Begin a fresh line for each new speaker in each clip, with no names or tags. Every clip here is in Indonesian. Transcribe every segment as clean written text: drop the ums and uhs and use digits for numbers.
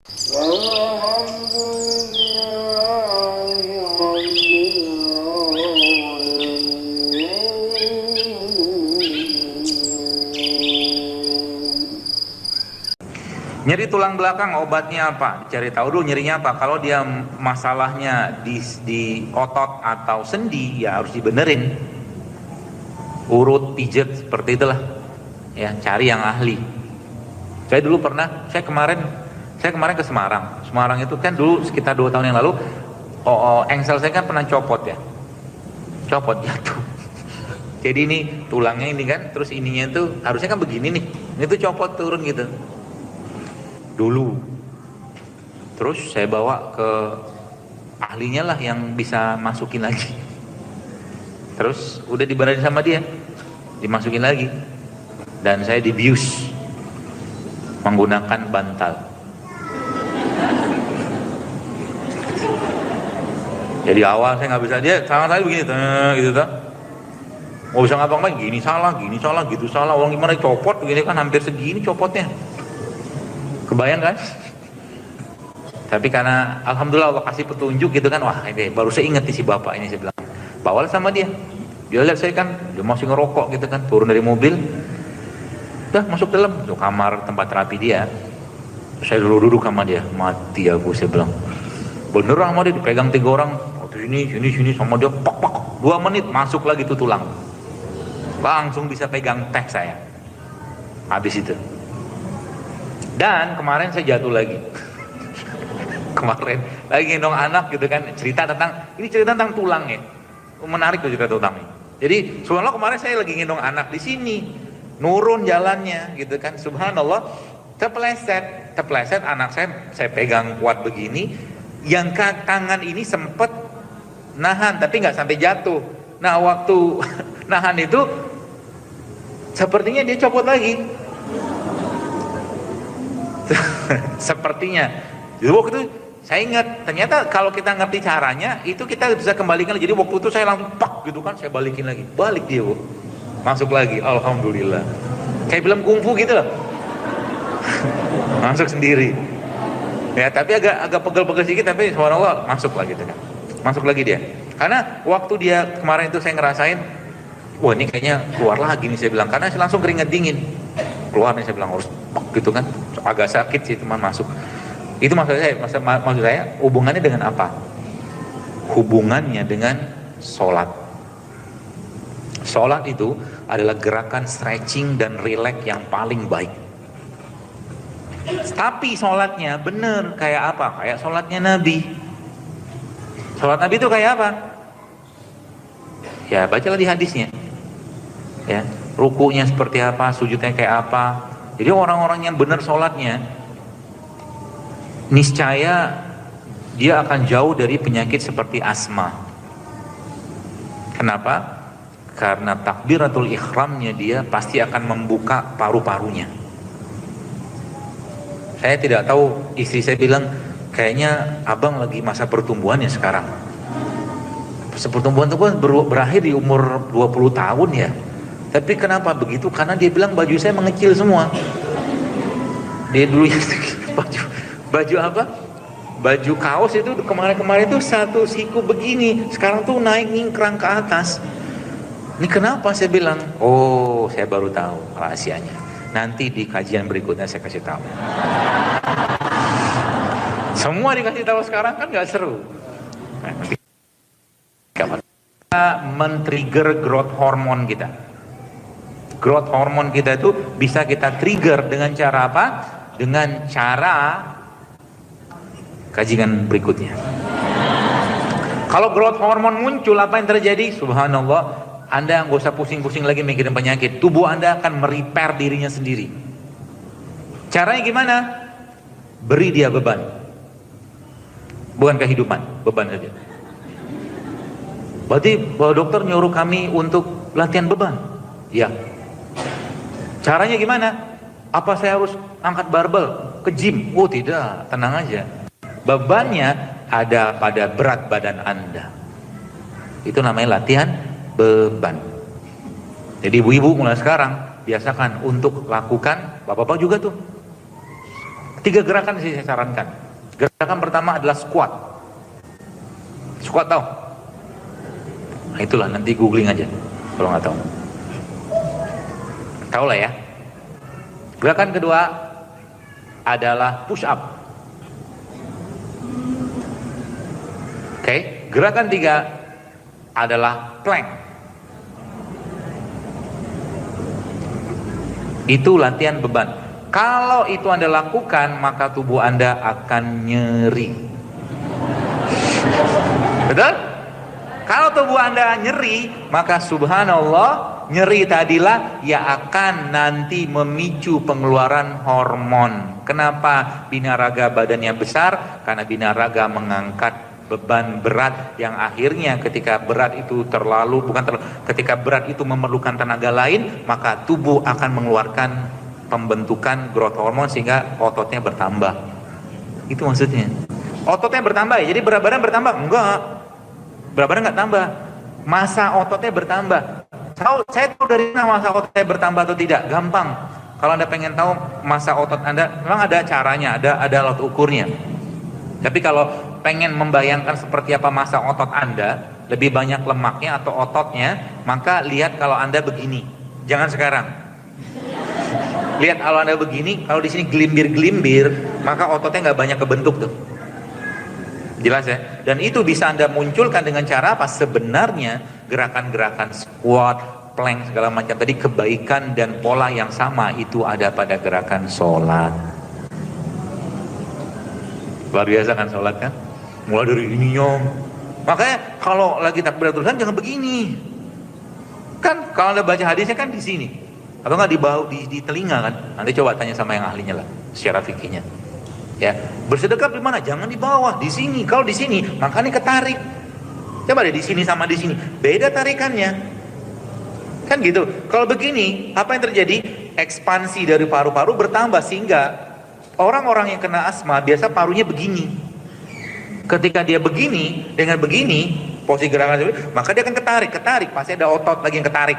Nyeri tulang belakang obatnya apa? Cari tahu dulu nyerinya apa. Kalau dia masalahnya di otot atau sendi, ya harus dibenerin. Urut, pijet, seperti itulah. Ya, cari yang ahli. Saya dulu pernah, saya kemarin ke Semarang. Semarang itu kan dulu sekitar 2 tahun yang lalu, engsel saya kan pernah copot ya. Copot jatuh. Jadi ini tulangnya ini kan, terus ininya itu harusnya kan begini nih. Ini tuh copot turun gitu. Dulu. Terus saya bawa ke ahlinya lah yang bisa masukin lagi. Terus udah dibenerin sama dia, dimasukin lagi. Dan saya dibius menggunakan bantal. Jadi awal saya nggak bisa, dia tangan saya begini gitu tuh. Nggak bisa ngapa-ngapain, gini salah, gitu salah. Orang gimana copot begini kan hampir segini copotnya. Kebayang kan? Tapi karena alhamdulillah Allah kasih petunjuk gitu kan, wah ini baru saya ingat si bapak ini, saya bilang bawalah sama dia. Dia lihat saya kan, dia masih ngerokok gitu kan, turun dari mobil, udah masuk dalam tuh kamar tempat terapi dia. Saya duduk sama dia, mati aku, saya bilang bener sama dia, dipegang 3 orang, sini sama dia, pak 2 menit masuk lagi tuh tulang, langsung bisa pegang teh saya. Habis itu. Dan kemarin saya jatuh lagi. Kemarin lagi gendong anak gitu kan, cerita tentang tulang ya. Menarik tuh cerita tentang ini. Jadi subhanallah kemarin saya lagi gendong anak di sini, nurun jalannya gitu kan, subhanallah terpeleset anak saya pegang kuat begini, yang tangan ini sempet nahan tapi nggak sampai jatuh. Nah waktu nahan itu sepertinya dia copot lagi. Sepertinya. Jadi waktu itu saya ingat, ternyata kalau kita ngerti caranya itu kita bisa kembalikan. Jadi waktu itu saya langsung pak gitu kan, saya balikin lagi, balik dia bu, masuk lagi, alhamdulillah. Kayak film kungfu gitu loh. Masuk sendiri. Ya tapi agak pegel-pegel sedikit, tapi subhanallah masuk lagi gitu kan. Masuk lagi dia. Karena waktu dia kemarin itu saya ngerasain, wah ini kayaknya keluar lagi nih, saya bilang, karena saya langsung keringat dingin. Keluar nih, saya bilang harus gitu kan, agak sakit sih teman masuk. Itu maksud saya hubungannya dengan apa? Hubungannya dengan sholat. Sholat itu adalah gerakan stretching dan relax yang paling baik. Tapi sholatnya bener kayak apa? Kayak sholatnya Nabi. Sholat Nabi itu kayak apa? Ya bacalah di hadisnya. Ya, rukunya seperti apa, sujudnya kayak apa. Jadi orang-orang yang benar sholatnya, niscaya dia akan jauh dari penyakit seperti asma. Kenapa? Karena takbiratul ihramnya dia pasti akan membuka paru-parunya. Saya tidak tahu, istri saya bilang kayaknya abang lagi masa pertumbuhan ya sekarang. Pertumbuhan itu kan berakhir di umur 20 tahun ya. Tapi kenapa begitu? Karena dia bilang baju saya mengecil semua. Dia dulu baju apa? Baju kaos itu kemarin-kemarin itu satu siku begini, sekarang tuh naik ngingkrang ke atas. Ini kenapa? Saya bilang, oh saya baru tahu rahasianya. Nanti di kajian berikutnya saya kasih tahu. Semua dikasih tahu sekarang kan nggak seru. Kita men-trigger growth hormone kita. Growth hormone kita itu bisa kita trigger dengan cara apa? Dengan cara kajian berikutnya. Kalau growth hormone muncul, apa yang terjadi? Subhanallah, Anda nggak usah pusing-pusing lagi mikirin penyakit. Tubuh Anda akan merepair dirinya sendiri. Caranya gimana? Beri dia beban. Bukan kehidupan, beban saja. Berarti dokter nyuruh kami untuk latihan beban. Ya. Caranya gimana? Apa saya harus angkat barbel ke gym? Oh tidak, tenang aja. Bebannya ada pada berat badan Anda. Itu namanya latihan beban. Jadi ibu-ibu mulai sekarang biasakan untuk lakukan, bapak-bapak juga tuh, 30 3 gerakan sih saya sarankan. Gerakan pertama adalah squat. Squat tahu? Nah, itulah, nanti googling aja kalau nggak tahu. Tahu lah ya. Gerakan kedua adalah push up. Oke. Gerakan 3 adalah plank. Itu latihan beban. Kalau itu Anda lakukan, maka tubuh Anda akan nyeri. Betul? Kalau tubuh Anda nyeri, maka subhanallah, nyeri tadilah ya akan nanti memicu pengeluaran hormon. Kenapa binaraga badannya besar? Karena binaraga mengangkat beban berat yang akhirnya ketika berat itu ketika berat itu memerlukan tenaga lain, maka tubuh akan mengeluarkan pembentukan growth hormone sehingga ototnya bertambah. Itu maksudnya. Ototnya bertambah ya, jadi berat badan bertambah? Enggak. Berat badan enggak tambah. Massa ototnya bertambah. Saya tahu dari mana massa ototnya bertambah atau tidak? Gampang. Kalau Anda pengen tahu massa otot Anda, memang ada caranya, ada alat ukurnya. Tapi kalau pengen membayangkan seperti apa massa otot Anda, lebih banyak lemaknya atau ototnya, maka lihat kalau Anda begini. Jangan sekarang. Lihat kalau Anda begini, kalau di sini gelimbir-gelimbir, maka ototnya nggak banyak kebentuk tuh. Jelas ya? Dan itu bisa Anda munculkan dengan cara apa? Sebenarnya gerakan-gerakan squat, plank segala macam tadi, kebaikan dan pola yang sama itu ada pada gerakan sholat. Luar biasa kan sholat kan? Mulai dari ininya. Makanya kalau lagi takbiratul ihram jangan begini. Kan kalau Anda baca hadisnya kan di sini. Atau nggak di telinga kan? Nanti coba tanya sama yang ahlinya lah secara fikihnya. Ya, bersedekah di mana? Jangan di bawah, di sini. Kalau di sini, makanya ketarik. Coba deh di sini sama di sini. Beda tarikannya. Kan gitu. Kalau begini, apa yang terjadi? Ekspansi dari paru-paru bertambah sehingga orang-orang yang kena asma biasa parunya begini. Ketika dia begini, dengan begini, posisi gerakan, maka dia akan ketarik, pasti ada otot lagi yang ketarik.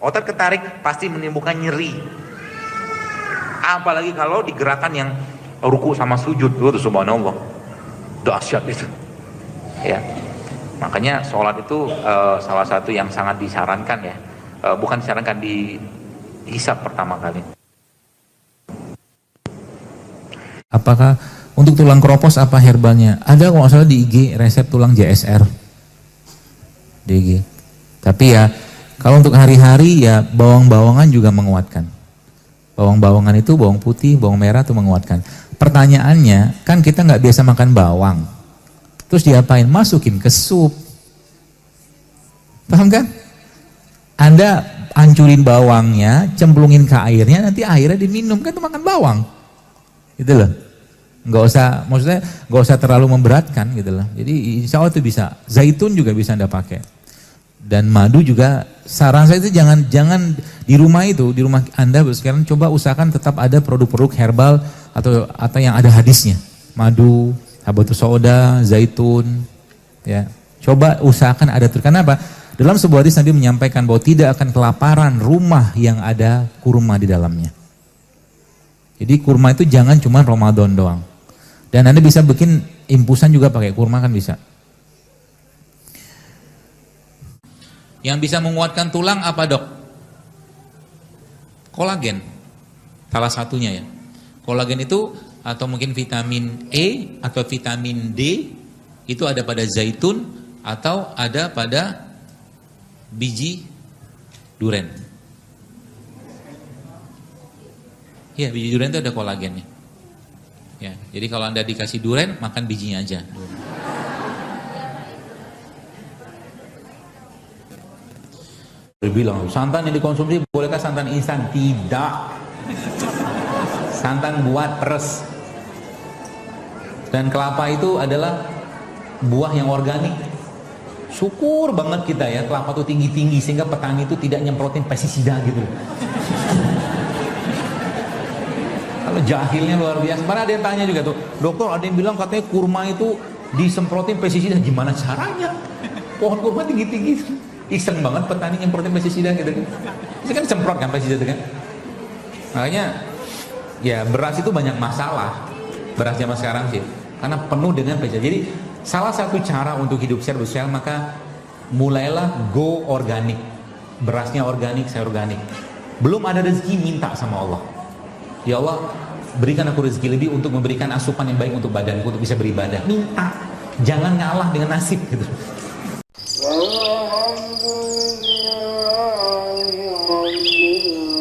Otot ketarik pasti menimbulkan nyeri. Apalagi kalau di gerakan yang ruku sama sujud, itu subhanallah, dahsyat itu. Ya, makanya sholat itu salah satu yang sangat disarankan ya, bukan disarankan, dihisab pertama kali.
Apakah untuk tulang kropos apa herbalnya? Ada kalau nggak salah di IG resep tulang JSR di IG. Tapi ya kalau untuk hari-hari ya bawang-bawangan juga menguatkan. Bawang-bawangan itu bawang putih, bawang merah itu menguatkan. Pertanyaannya kan kita nggak biasa makan bawang, terus diapain? Masukin ke sup, paham kan? Anda hancurin bawangnya, cemplungin ke airnya, nanti airnya diminum, kan itu makan bawang, gitu loh. Nggak usah, maksudnya nggak usah terlalu memberatkan gitu loh. Jadi insya Allah itu bisa. Zaitun juga bisa Anda pakai. Dan madu juga, saran saya itu jangan di rumah Anda sekarang coba usahakan tetap ada produk-produk herbal atau yang ada hadisnya. Madu, habatus sauda, zaitun, ya. Coba usahakan ada. Karena apa? Dalam sebuah hadis Nabi menyampaikan bahwa tidak akan kelaparan rumah yang ada kurma di dalamnya. Jadi kurma itu jangan cuma Ramadan doang. Dan Anda bisa bikin infusan juga pakai kurma kan bisa. Yang bisa menguatkan tulang apa dok? Kolagen, salah satunya ya. Kolagen itu atau mungkin vitamin E atau vitamin D itu ada pada zaitun atau ada pada biji duren. Ya, biji duren itu ada kolagennya. Ya, jadi kalau Anda dikasih duren, makan bijinya aja. Bilang santan yang dikonsumsi bolehkah santan instan? Tidak. Santan buat peres. Dan kelapa itu adalah buah yang organik. Syukur banget kita ya, kelapa itu tinggi-tinggi sehingga petani itu tidak nyemprotin pestisida gitu. Kalau jahilnya luar biasa. Mana ada yang tanya juga tuh, dokter ada yang bilang katanya kurma itu disemprotin pestisida, gimana caranya? Pohon kurma tinggi-tinggi, iseng banget petani nyemprotin pestisida gitu kan. Itu kan semprot kan pestisida kan. Makanya ya beras itu banyak masalah. beras zaman sekarang sih, karena penuh dengan pestisida. Jadi salah satu cara untuk hidup sehat bersosial, maka mulailah go organik, berasnya organik, sayur organik. Belum ada rezeki, minta sama Allah, ya Allah berikan aku rezeki lebih untuk memberikan asupan yang baik untuk badanku untuk bisa beribadah. Minta, jangan ngalah dengan nasib gitu.
والحمد لله رب العالمين